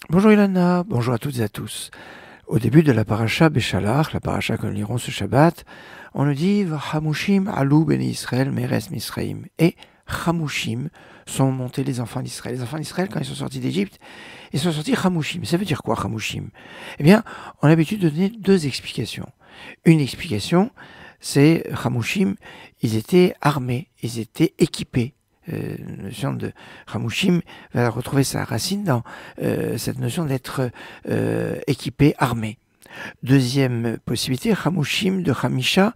Bonjour Ilana, bonjour à toutes et à tous. Au début de la paracha Béchalach, la paracha que nous lirons ce Shabbat, on nous dit Hamushim alou beni Israël meres misraim. Et Hamushim sont montés les enfants d'Israël. Les enfants d'Israël, quand ils sont sortis d'Égypte, ils sont sortis Hamushim. Ça veut dire quoi Hamushim? Eh bien, on a l'habitude de donner deux explications. Une explication, c'est Hamushim, ils étaient armés, ils étaient équipés. La notion de Hamushim va retrouver sa racine dans cette notion d'être équipé, armé. Deuxième possibilité, Hamushim de Hamisha,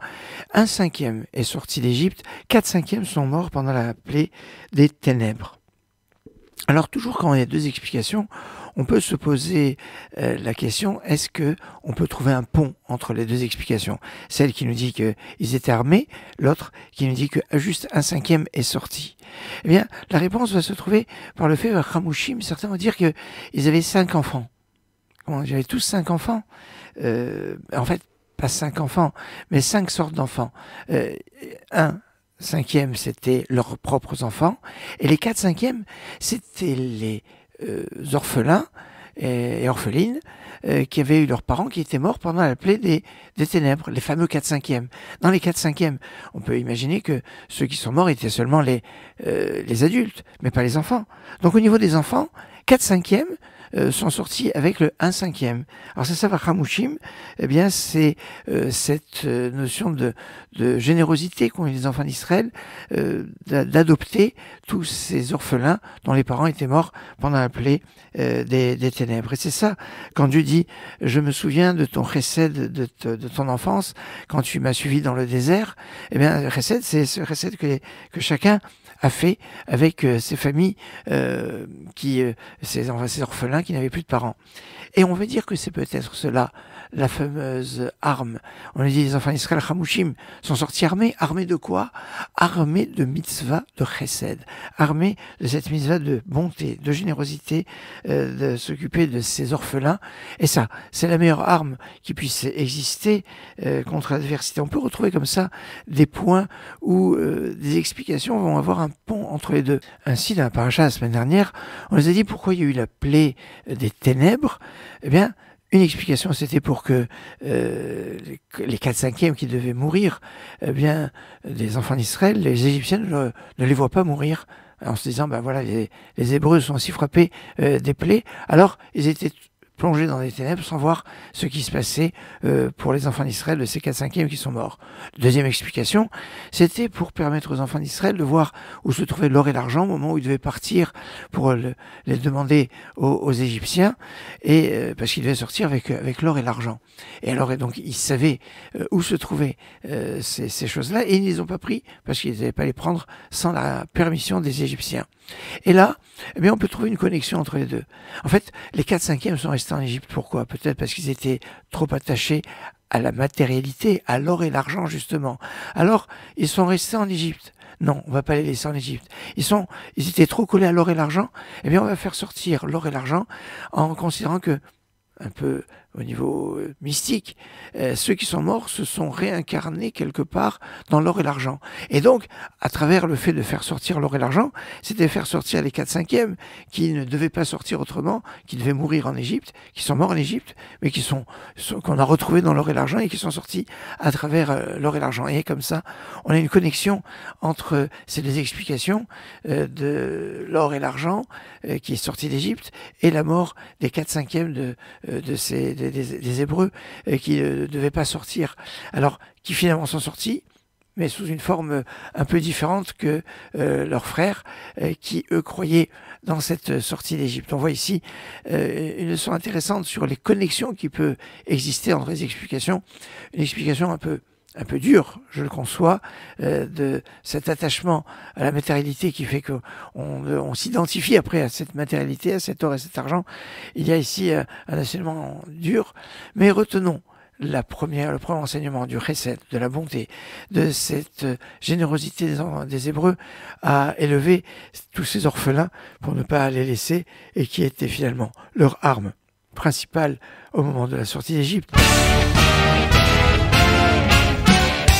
1/5 est sorti d'Égypte, 4/5 sont morts pendant la plaie des ténèbres. Alors toujours quand il y a deux explications, on peut se poser la question, est-ce que on peut trouver un pont entre les deux explications? Celle qui nous dit qu'ils étaient armés, l'autre qui nous dit que juste 1/5 est sorti. Eh bien, la réponse va se trouver par le fait que Hamushim, certains vont dire qu'ils avaient 5 enfants. Ils avaient tous 5 enfants. En fait, pas 5 enfants, mais 5 sortes d'enfants. 1/5 c'était leurs propres enfants, et les 4/5 c'était les orphelins et orphelines qui avaient eu leurs parents qui étaient morts pendant la plaie des ténèbres, les fameux 4/5. Dans les 4/5, on peut imaginer que ceux qui sont morts étaient seulement les adultes, mais pas les enfants. Donc au niveau des enfants, 4/5 sont sortis avec le 1/5. Alors ça va Hamushim, eh bien c'est cette notion de générosité qu'ont eu les enfants d'Israël, d'adopter tous ces orphelins dont les parents étaient morts pendant la plaie des ténèbres. Et c'est ça, quand Dieu dit « Je me souviens de ton chesed, de ton enfance, quand tu m'as suivi dans le désert », eh bien chesed, c'est ce chesed que chacun a fait avec ces familles, ces orphelins qui n'avaient plus de parents. Et on veut dire que c'est peut-être cela, la fameuse arme. On nous dit les enfants d'Israël, Hamushim, sont sortis armés. Armés de quoi? Armés de mitzvah de chesed. Armés de cette mitzvah de bonté, de générosité, de s'occuper de ces orphelins. Et ça, c'est la meilleure arme qui puisse exister contre l'adversité. On peut retrouver comme ça des points où des explications vont avoir un pont entre les deux. Ainsi, dans la paracha la semaine dernière, on nous a dit pourquoi il y a eu la plaie des ténèbres. Eh bien, une explication, c'était pour que les 4/5 qui devaient mourir, eh bien, des enfants d'Israël, les Égyptiens ne les voient pas mourir, en se disant, ben voilà, les Hébreux sont aussi frappés des plaies. Alors, ils étaient plongés dans les ténèbres sans voir ce qui se passait pour les enfants d'Israël de ces 4/5 qui sont morts. Deuxième explication, c'était pour permettre aux enfants d'Israël de voir où se trouvait l'or et l'argent au moment où ils devaient partir pour les demander aux Égyptiens, et parce qu'ils devaient sortir avec l'or et l'argent. Et alors, donc, ils savaient où se trouvaient ces choses-là, et ils ne les ont pas pris parce qu'ils n'avaient pas les prendre sans la permission des Égyptiens. Et là, eh bien, on peut trouver une connexion entre les deux. En fait, les 4/5 sont restés en Égypte. Pourquoi? Peut-être parce qu'ils étaient trop attachés à la matérialité, à l'or et l'argent, justement. Alors, ils sont restés en Égypte. Non, on va pas les laisser en Égypte. Ils étaient trop collés à l'or et l'argent. Eh bien, on va faire sortir l'or et l'argent en considérant que, un peu au niveau mystique, ceux qui sont morts se sont réincarnés quelque part dans l'or et l'argent. Et donc, à travers le fait de faire sortir l'or et l'argent, c'était faire sortir les 4/5 qui ne devaient pas sortir autrement, qui devaient mourir en Égypte, qui sont morts en Égypte, mais qu'on a retrouvés dans l'or et l'argent et qui sont sortis à travers l'or et l'argent. Et comme ça, on a une connexion entre ces deux explications de l'or et l'argent qui est sorti d'Égypte et la mort des 4/5 des Hébreux qui ne devaient pas sortir, alors qui finalement sont sortis, mais sous une forme un peu différente que leurs frères qui, eux, croyaient dans cette sortie d'Égypte. On voit ici une leçon intéressante sur les connexions qui peuvent exister entre les explications, une explication un peu dur, je le conçois, de cet attachement à la matérialité qui fait qu'on s'identifie après à cette matérialité, à cet or et cet argent. Il y a ici un enseignement dur, mais retenons le premier enseignement du chesed, de la bonté, de cette générosité des Hébreux à élever tous ces orphelins pour ne pas les laisser, et qui était finalement leur arme principale au moment de la sortie d'Égypte.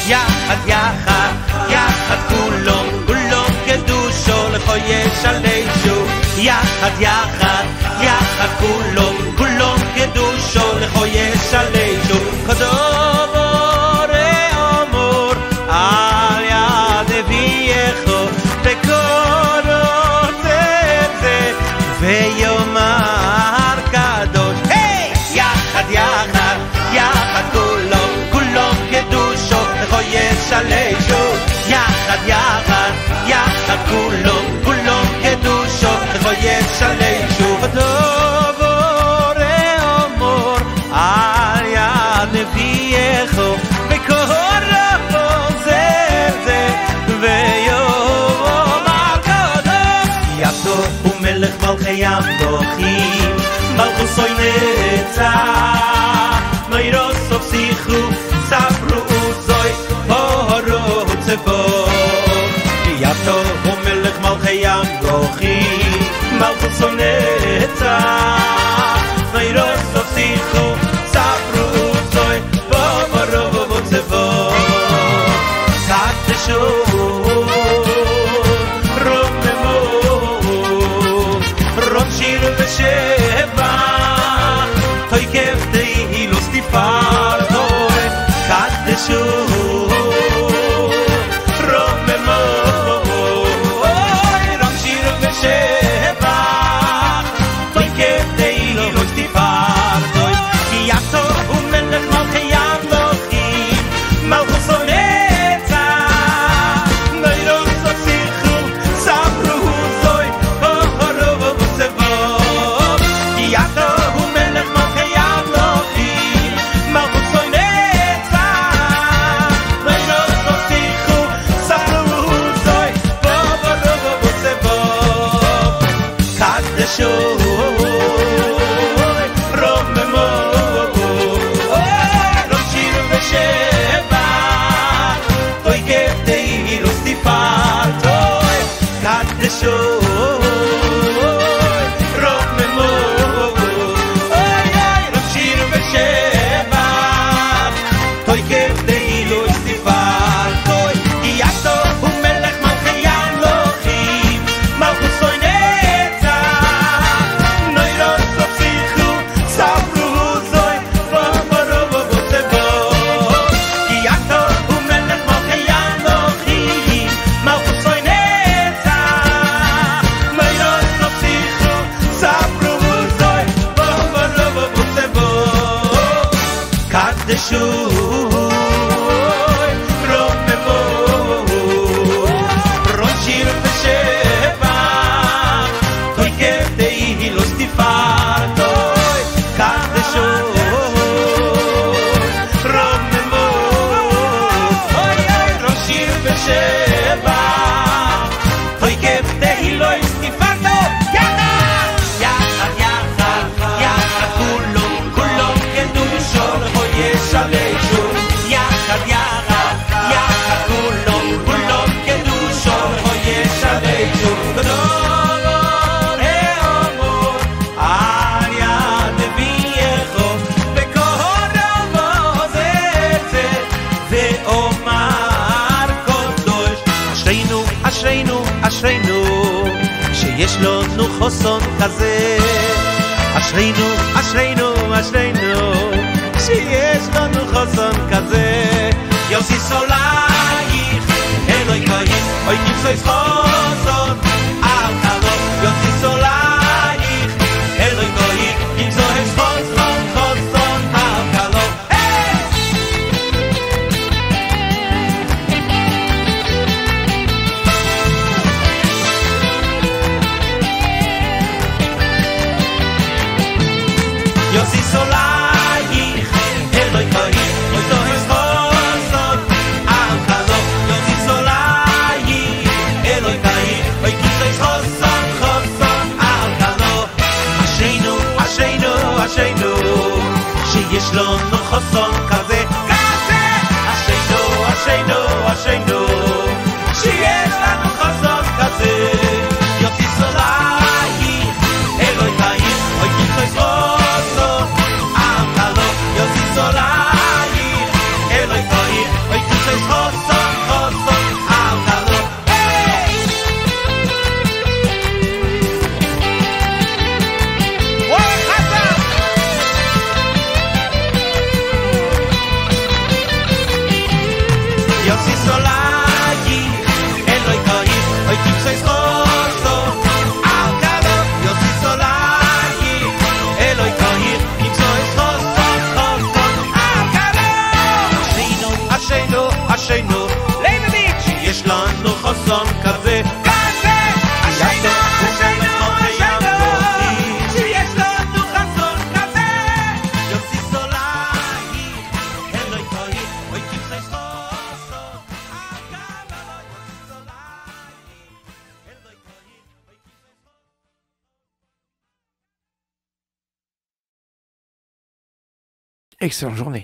יחד יחד, יחד כולו, כולו קדושו, לכו ישלשו. יחד יחד, יחד כולם קדושו לכו ישלשו כדובור אמור על יד אביכו בקורות זה ויאמר קדוש יחד כולם קדושו לכו ישלשו יחד כולם קדושו לכו ישלשו כדובור אמור על יד אביכו בקורות זה ויאמר קדוש יעשו ומלך מלכי המלכים מלכוסוי נצח מיירוסוף שיחו ספרו זוי פורו צבו יעשו ומלך מלכי המלכים מלכוסוי נצח מיירוסוף שיחו ספרו זוי פורו צבו קדשו שיר ושבח תוי כבדי לא סטיפר תוי קדשו רוממו רום שיר ושבח תוי כבדי לא סטיפר תוי כי יחתו הוא מלך מלכי המלכים מלכוסו נצח מיירוסו שיחו ספרו זוי אשרינו שיש לנו חוסן כזה אשרינו שיש לנו חוסן כזה יוסי סולייך אלוהי כהים אוי נמצא חוסן על כלום יוסי סולייך אלוהי כהים נמצא חוסן על כלום יוסי סולייך אלוהי כהים נמצא חוסן על כלום יוסי סולייך אלוהי כהים נמצא חוסן על כלום אשרינו שיש לנו חוסן כזה אשרינו שיש לנו חוסן כזה יוסי סולייך אלוהי כהים נמצא חוסן על כלום יוסי סולייך אלוהי כהים נמצא חוסן על כלום חסון כזה כזה אשיינו אשיינו אשיינו שיש לנו חסון כזה יוציא סולאי אלוהי תוהי אוי כבשי חוסון אגב אלוהי יוציא סולאי אלוהי תוהי אוי כבשי Excellente journée.